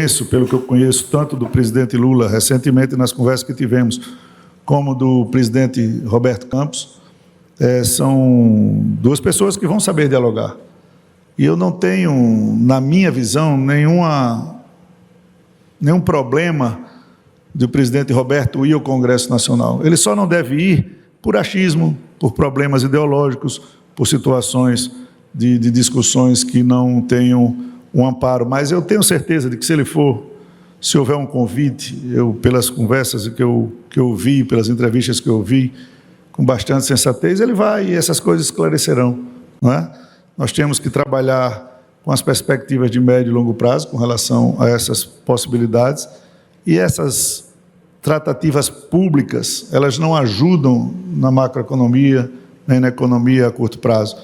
penso, pelo que eu conheço, tanto do presidente Lula, recentemente nas conversas que tivemos, como do presidente Roberto Campos, são duas pessoas que vão saber dialogar. E eu não tenho, na minha visão, nenhum problema do presidente Roberto ir ao Congresso Nacional. Ele só não deve ir por achismo, por problemas ideológicos, por situações de discussões que não tenham um amparo. Mas eu tenho certeza de que, se ele for, se houver um convite, pelas conversas que eu vi, pelas entrevistas que eu vi, com bastante sensatez, ele vai e essas coisas esclarecerão, não é? Nós temos que trabalhar com as perspectivas de médio e longo prazo com relação a essas possibilidades, e essas tratativas públicas, elas não ajudam na macroeconomia, nem na economia a curto prazo.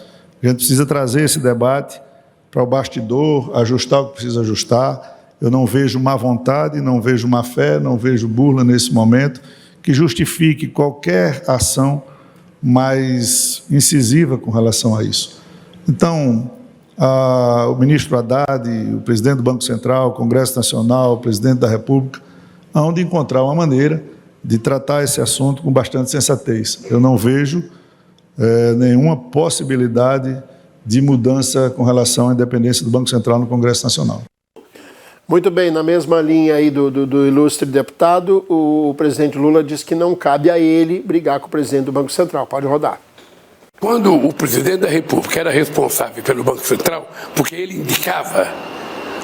A gente precisa trazer esse debate para o bastidor, ajustar o que precisa ajustar. Eu não vejo má vontade, não vejo má fé, não vejo burla nesse momento que justifique qualquer ação mais incisiva com relação a isso. Então, o ministro Haddad, o presidente do Banco Central, o Congresso Nacional, o presidente da República, hão de encontrar uma maneira de tratar esse assunto com bastante sensatez. Eu não vejo nenhuma possibilidade de mudança com relação à independência do Banco Central no Congresso Nacional. Muito bem, na mesma linha aí do ilustre deputado, o presidente Lula disse que não cabe a ele brigar com o presidente do Banco Central. Pode rodar. Quando o presidente da República era responsável pelo Banco Central, porque ele indicava,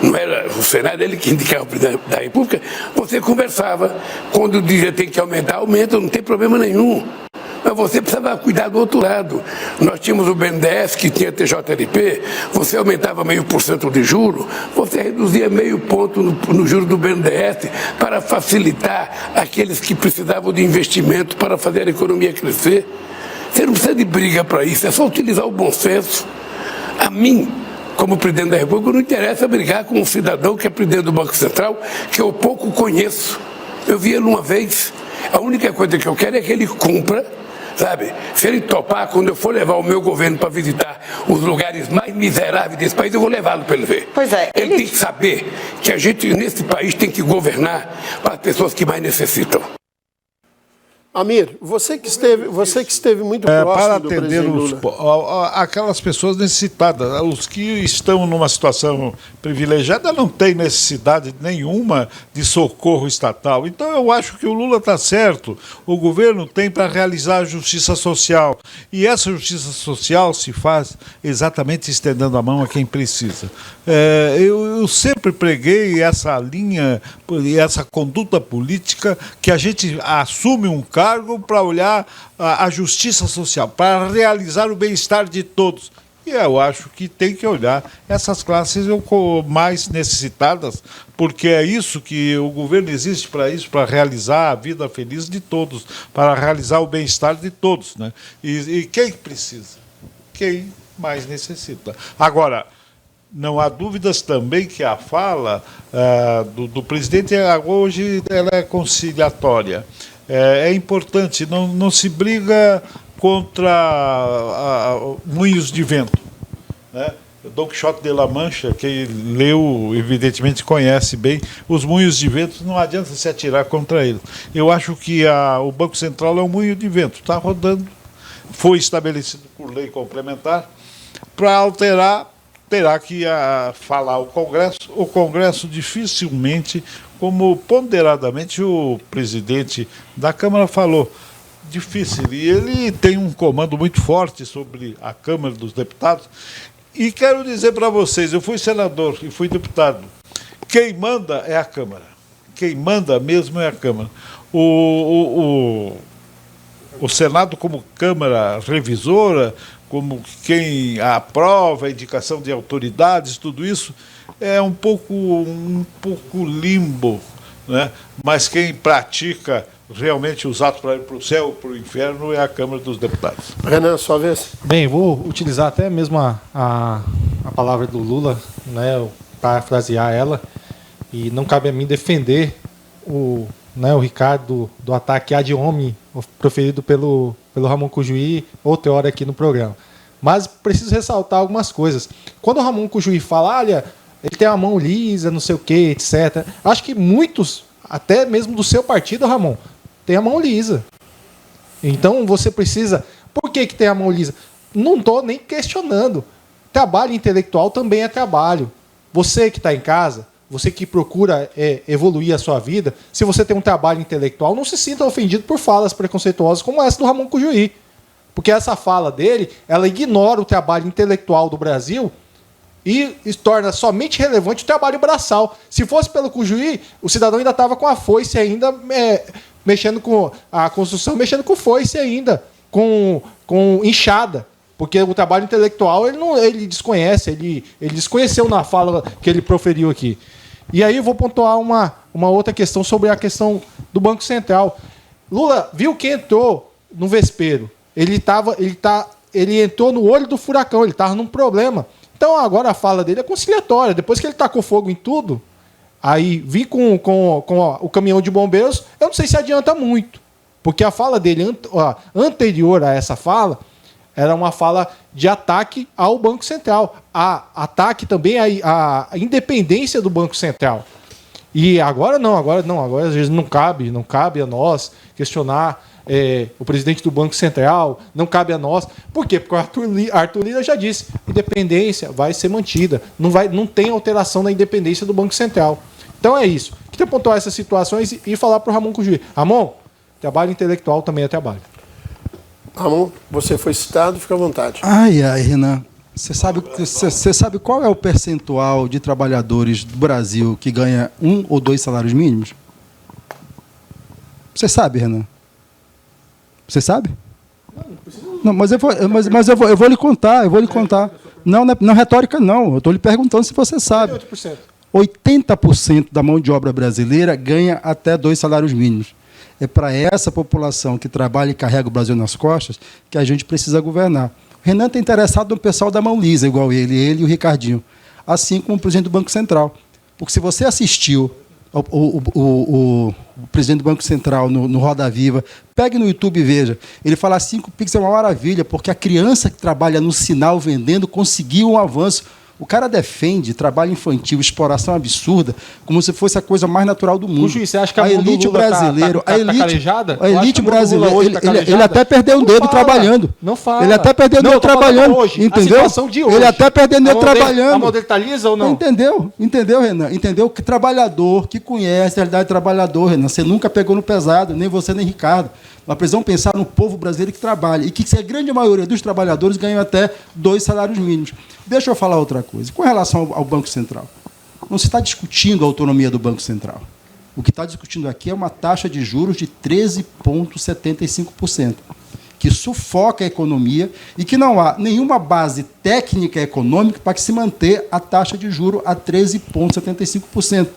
não era o Senado, ele que indicava o presidente da República, você conversava. Quando dizia tem que aumentar, aumenta, não tem problema nenhum. Mas você precisava cuidar do outro lado. Nós tínhamos o BNDES, que tinha TJLP, você aumentava 0,5% de juro, você reduzia 0,5 ponto no juro do BNDES para facilitar aqueles que precisavam de investimento para fazer a economia crescer. Você não precisa de briga para isso, é só utilizar o bom senso. A mim, como presidente da República, não interessa brigar com um cidadão que é presidente do Banco Central, que eu pouco conheço. Eu vi ele uma vez. A única coisa que eu quero é que ele cumpra, sabe? Se ele topar, quando eu for levar o meu governo para visitar os lugares mais miseráveis desse país, eu vou levá-lo para ele ver. Pois é. Ele tem que saber que a gente, nesse país, tem que governar para as pessoas que mais necessitam. Amir, você que esteve muito próximo do presidente Lula. Para atender aquelas pessoas necessitadas, os que estão numa situação privilegiada não têm necessidade nenhuma de socorro estatal. Então eu acho que o Lula está certo, o governo tem para realizar a justiça social, e essa justiça social se faz exatamente estendendo a mão a quem precisa. Eu sempre preguei essa linha, essa conduta política, que a gente assume um cargo para olhar a justiça social, para realizar o bem-estar de todos. E eu acho que tem que olhar essas classes mais necessitadas, porque é isso que o governo existe para isso, para realizar a vida feliz de todos, para realizar o bem-estar de todos, né? E quem precisa? Quem mais necessita. Agora, não há dúvidas também que a fala do presidente hoje ela é conciliatória. É importante, não se briga contra moinhos de vento, né? Dom Quixote de La Mancha, quem leu, evidentemente conhece bem, os moinhos de vento, não adianta se atirar contra eles. Eu acho que o Banco Central é um moinho de vento, está rodando, foi estabelecido por lei complementar. Para alterar, terá que falar o Congresso dificilmente, como ponderadamente o presidente da Câmara falou, difícil. E ele tem um comando muito forte sobre a Câmara dos Deputados. E quero dizer para vocês, eu fui senador e fui deputado, quem manda é a Câmara. Quem manda mesmo é a Câmara. O Senado, como Câmara revisora, como quem aprova a indicação de autoridades, tudo isso é um pouco limbo, né? Mas quem pratica realmente os atos para ir para o céu ou para o inferno é a Câmara dos Deputados. Renan, sua vez. Bem, vou utilizar até mesmo a palavra do Lula, né, parafrasear ela, e não cabe a mim defender o Ricardo do ataque ad hominem proferido pelo Ramon Cujuí outra hora aqui no programa. Mas preciso ressaltar algumas coisas. Quando o Ramon Cujuí fala, olha, ele tem a mão lisa, não sei o que, etc. Acho que muitos, até mesmo do seu partido, Ramon, tem a mão lisa. Então você precisa... Por que tem a mão lisa? Não estou nem questionando. Trabalho intelectual também é trabalho. Você que está em casa, você que procura evoluir a sua vida, se você tem um trabalho intelectual, não se sinta ofendido por falas preconceituosas como essa do Ramon Cujuí. Porque essa fala dele, ela ignora o trabalho intelectual do Brasil e torna somente relevante o trabalho braçal. Se fosse pelo Cujuí, o cidadão ainda estava com a foice ainda, mexendo com a construção, mexendo com foice ainda, com enxada. Porque o trabalho intelectual ele desconhece, ele desconheceu na fala que ele proferiu aqui. E aí eu vou pontuar uma outra questão sobre a questão do Banco Central. Lula viu que entrou no vespeiro. Ele entrou no olho do furacão, ele estava num problema. Então agora a fala dele é conciliatória. Depois que ele tacou fogo em tudo, aí vir com o caminhão de bombeiros, eu não sei se adianta muito. Porque a fala dele anterior a essa fala era uma fala de ataque ao Banco Central. Ataque também à independência do Banco Central. E agora às vezes não cabe a nós questionar o presidente do Banco Central, não cabe a nós. Por quê? Porque o Arthur Lira já disse, independência vai ser mantida, não tem alteração na independência do Banco Central. Então é isso. Queria pontuar essas situações e falar para o Ramon Cujuí. Ramon, trabalho intelectual também é trabalho. Ramon, você foi citado, fica à vontade. Ai, Renan, você sabe qual é o percentual de trabalhadores do Brasil que ganha 1 ou 2 salários mínimos? Você sabe, Renan? Você sabe? Não, mas eu vou lhe contar, Não, retórica não, eu estou lhe perguntando se você sabe. 80% da mão de obra brasileira ganha até 2 salários mínimos. É para essa população que trabalha e carrega o Brasil nas costas que a gente precisa governar. O Renan está interessado no pessoal da mão lisa, igual ele e o Ricardinho, assim como o presidente do Banco Central. Porque se você assistiu o presidente do Banco Central no Roda Viva, pegue no YouTube e veja. Ele fala 5 Pix é uma maravilha, porque a criança que trabalha no sinal vendendo conseguiu um avanço. O cara defende trabalho infantil, exploração absurda, como se fosse a coisa mais natural do mundo. Você acha que a elite brasileira, a elite brasileira, ele até perdeu um dedo trabalhando. Não fala. Ele até perdeu um dedo trabalhando, hoje, entendeu? A situação de hoje. Ele até perdeu um dedo trabalhando. A modelo está lisa ou não? Entendeu, Renan? Entendeu que trabalhador, que conhece a realidade do trabalhador, Renan, você nunca pegou no pesado, nem você nem Ricardo. Nós precisamos pensar no povo brasileiro que trabalha e que a grande maioria dos trabalhadores ganham até 2 salários mínimos. Deixa eu falar outra coisa. Com relação ao Banco Central, não se está discutindo a autonomia do Banco Central. O que está discutindo aqui é uma taxa de juros de 13,75%, que sufoca a economia e que não há nenhuma base técnica econômica para que se manter a taxa de juros a 13,75%.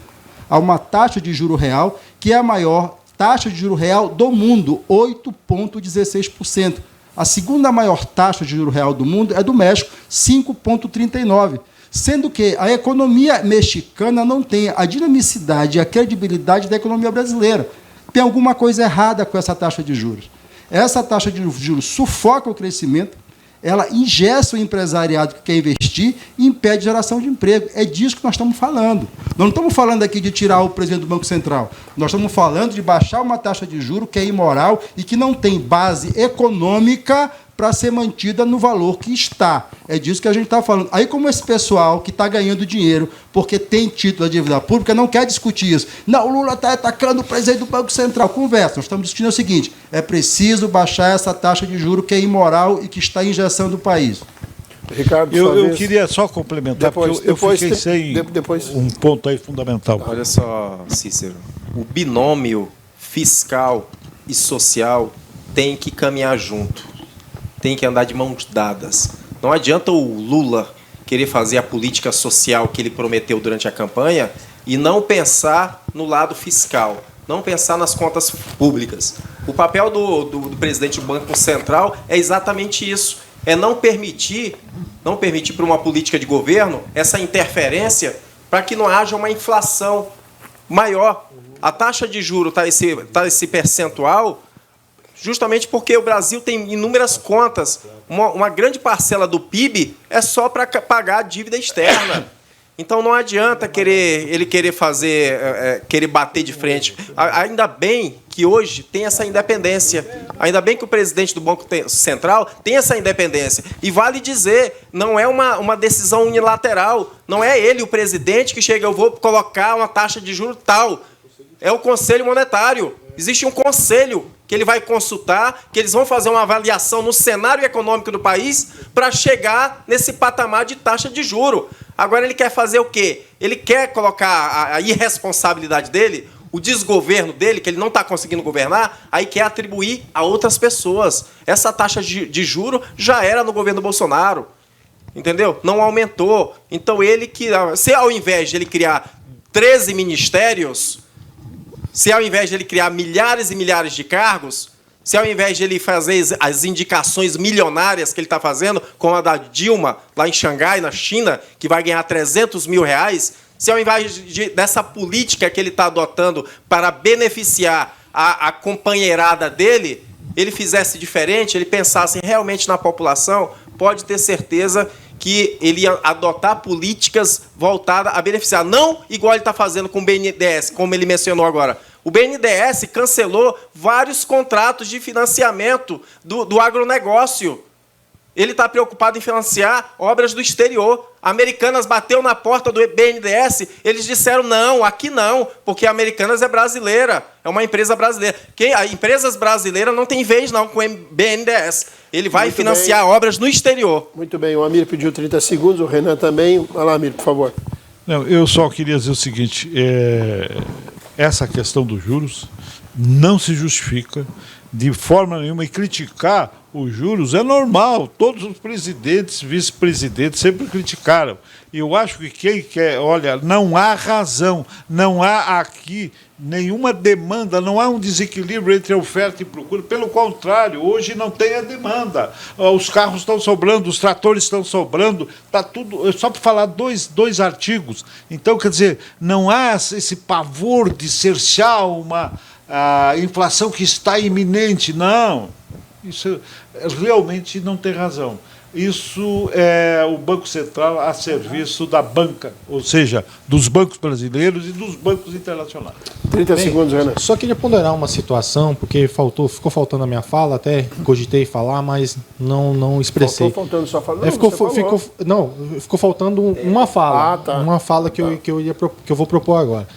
Há uma taxa de juro real que é a maior taxa de juro real do mundo, 8,16%. A segunda maior taxa de juro real do mundo é do México, 5,39%. Sendo que a economia mexicana não tem a dinamicidade e a credibilidade da economia brasileira. Tem alguma coisa errada com essa taxa de juros. Essa taxa de juros sufoca o crescimento, ela ingessa o empresariado que quer investir e impede a geração de emprego. É disso que nós estamos falando. Nós não estamos falando aqui de tirar o presidente do Banco Central. Nós estamos falando de baixar uma taxa de juros que é imoral e que não tem base econômica para ser mantida no valor que está. É disso que a gente está falando. Aí, como esse pessoal que está ganhando dinheiro porque tem título da dívida pública não quer discutir isso. Não, o Lula está atacando o presidente do Banco Central. Conversa, nós estamos discutindo o seguinte, é preciso baixar essa taxa de juros que é imoral e que está engessando o país. Ricardo, eu queria só complementar, porque eu fiquei sem um ponto aí fundamental. Olha só, Cícero, o binômio fiscal e social tem que caminhar junto, tem que andar de mãos dadas. Não adianta o Lula querer fazer a política social que ele prometeu durante a campanha e não pensar no lado fiscal, não pensar nas contas públicas. O papel do presidente do Banco Central é exatamente isso, é não permitir para uma política de governo essa interferência para que não haja uma inflação maior. A taxa de juros está esse percentual justamente porque o Brasil tem inúmeras contas. Uma grande parcela do PIB é só para pagar a dívida externa. Então não adianta ele querer fazer, querer bater de frente. Ainda bem que hoje tem essa independência. Ainda bem que o presidente do Banco Central tem essa independência. E vale dizer, não é uma decisão unilateral. Não é ele, o presidente, que chega, eu vou colocar uma taxa de juros tal. É o Conselho Monetário. Existe um conselho que ele vai consultar, que eles vão fazer uma avaliação no cenário econômico do país para chegar nesse patamar de taxa de juro. Agora ele quer fazer o quê? Ele quer colocar a irresponsabilidade dele, o desgoverno dele, que ele não está conseguindo governar, aí quer atribuir a outras pessoas. Essa taxa de juro já era no governo Bolsonaro. Entendeu? Não aumentou. Então se ao invés de ele criar 13 ministérios, se ao invés de ele criar milhares e milhares de cargos, se ao invés de ele fazer as indicações milionárias que ele está fazendo, como a da Dilma, lá em Xangai, na China, que vai ganhar 300 mil reais, se ao invés dessa política que ele está adotando para beneficiar a companheirada dele, ele fizesse diferente, ele pensasse realmente na população, pode ter certeza que ele ia adotar políticas voltadas a beneficiar. Não igual ele está fazendo com o BNDES, como ele mencionou agora. O BNDES cancelou vários contratos de financiamento do agronegócio. Ele está preocupado em financiar obras do exterior. Americanas bateu na porta do BNDES, eles disseram não, aqui não, porque a Americanas é brasileira, é uma empresa brasileira. As empresas brasileiras não têm vez não com o BNDES. Ele vai Muito financiar bem. Obras no exterior. Muito bem, o Amir pediu 30 segundos, o Renan também. Vai lá, Amir, por favor. Não, eu só queria dizer o seguinte, essa questão dos juros não se justifica de forma nenhuma, e criticar os juros é normal, todos os presidentes, vice-presidentes sempre criticaram. E eu acho que quem quer, olha, não há razão, não há aqui nenhuma demanda, não há um desequilíbrio entre a oferta e procura, pelo contrário, hoje não tem a demanda. Os carros estão sobrando, os tratores estão sobrando, está tudo, só para falar dois artigos. Então, quer dizer, não há esse pavor de cercear a inflação que está iminente, não. Isso realmente não tem razão. Isso é o Banco Central a serviço da banca, ou seja, dos bancos brasileiros e dos bancos internacionais. 30 segundos, Renan. Só queria ponderar uma situação, porque ficou faltando a minha fala, até cogitei falar, mas não expressei. Ficou faltando só falar? Ficou faltando uma fala. Tá. Uma fala que eu vou propor agora.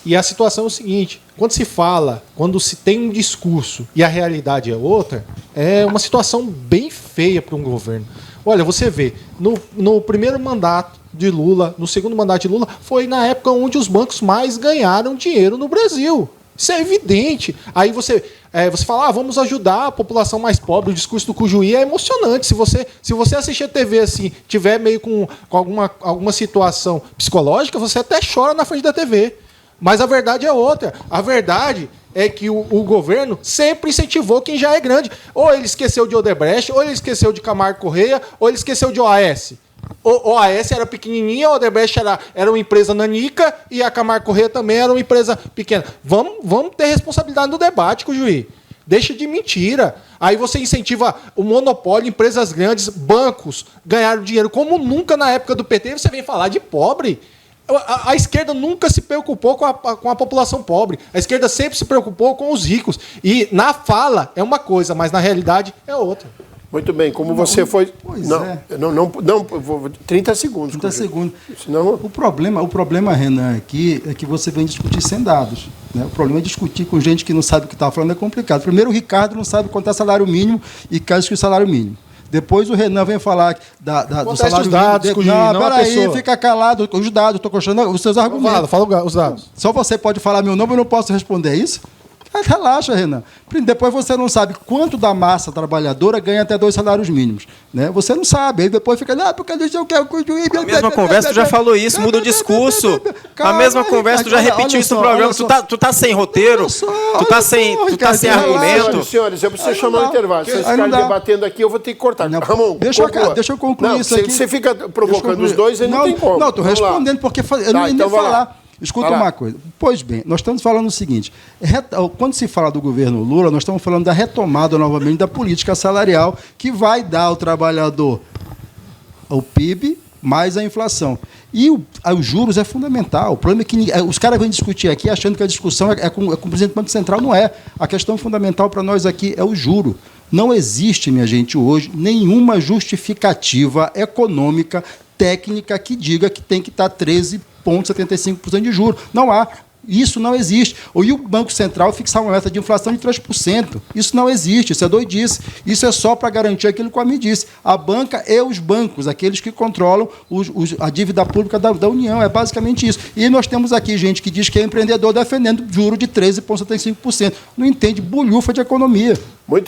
E a situação é o seguinte, quando se tem um discurso e a realidade é outra, é uma situação bem feia para um governo. Olha, você vê, no primeiro mandato de Lula, no segundo mandato de Lula, foi na época onde os bancos mais ganharam dinheiro no Brasil. Isso é evidente. Aí você fala, vamos ajudar a população mais pobre, o discurso do Cujuí é emocionante. Se você assistir a TV assim, tiver meio com alguma situação psicológica, você até chora na frente da TV. Mas a verdade é outra. A verdade é que o governo sempre incentivou quem já é grande. Ou ele esqueceu de Odebrecht, ou ele esqueceu de Camargo Correia, ou ele esqueceu de OAS. O OAS era pequenininha, a Odebrecht era uma empresa nanica e a Camargo Correia também era uma empresa pequena. Vamos ter responsabilidade no debate, Cujuí. Deixa de mentira. Aí você incentiva o monopólio, empresas grandes, bancos ganharam dinheiro como nunca na época do PT. Você vem falar de pobre. A esquerda nunca se preocupou com a população pobre. A esquerda sempre se preocupou com os ricos. E na fala é uma coisa, mas na realidade é outra. Muito bem, como você foi... Pois não, é. não, 30 segundos. 30 segundos. Senão... O problema, Renan, aqui é que você vem discutir sem dados. Né? O problema é discutir com gente que não sabe o que está falando, é complicado. Primeiro, o Ricardo não sabe quanto é salário mínimo e quer discutir salário mínimo. Depois o Renan vem falar do salário dados, mínimo. Não, peraí, pessoa. fica calado. Os dados, estou questionando os seus argumentos. Fala os dados. Só você pode falar meu nome, eu não posso responder, é isso? Relaxa, Renan. Depois você não sabe quanto da massa trabalhadora ganha até 2 salários mínimos. Né? Você não sabe. Aí depois fica, porque eu quero... A mesma conversa, tu já falou isso, muda o discurso. A mesma conversa, tu já repetiu isso no programa. Tu tá sem roteiro, tu tá sem argumento. Senhores, eu preciso chamar o intervalo. Se vocês ficarem debatendo aqui, eu vou ter que cortar. Não, Ramon, deixa eu concluir isso aqui. Você fica provocando os dois, aí não tem como. Não, estou respondendo porque eu não ia nem falar. Escuta uma coisa. Pois bem, nós estamos falando o seguinte, quando se fala do governo Lula, nós estamos falando da retomada novamente da política salarial que vai dar ao trabalhador o PIB mais a inflação. E os juros é fundamental. O problema é que os caras vêm discutir aqui achando que a discussão é com o presidente do Banco Central. Não é. A questão fundamental para nós aqui é o juro. Não existe, minha gente, hoje, nenhuma justificativa econômica, técnica, que diga que tem que estar 13,75% de juros. Não há. Isso não existe. E o Banco Central fixar uma meta de inflação de 3%. Isso não existe, isso é doidice. Isso é só para garantir aquilo que a me disse. A banca e os bancos, aqueles que controlam a dívida pública da União. É basicamente isso. E nós temos aqui gente que diz que é empreendedor defendendo juro de 13,75%. Não entende bolhufa de economia. Muito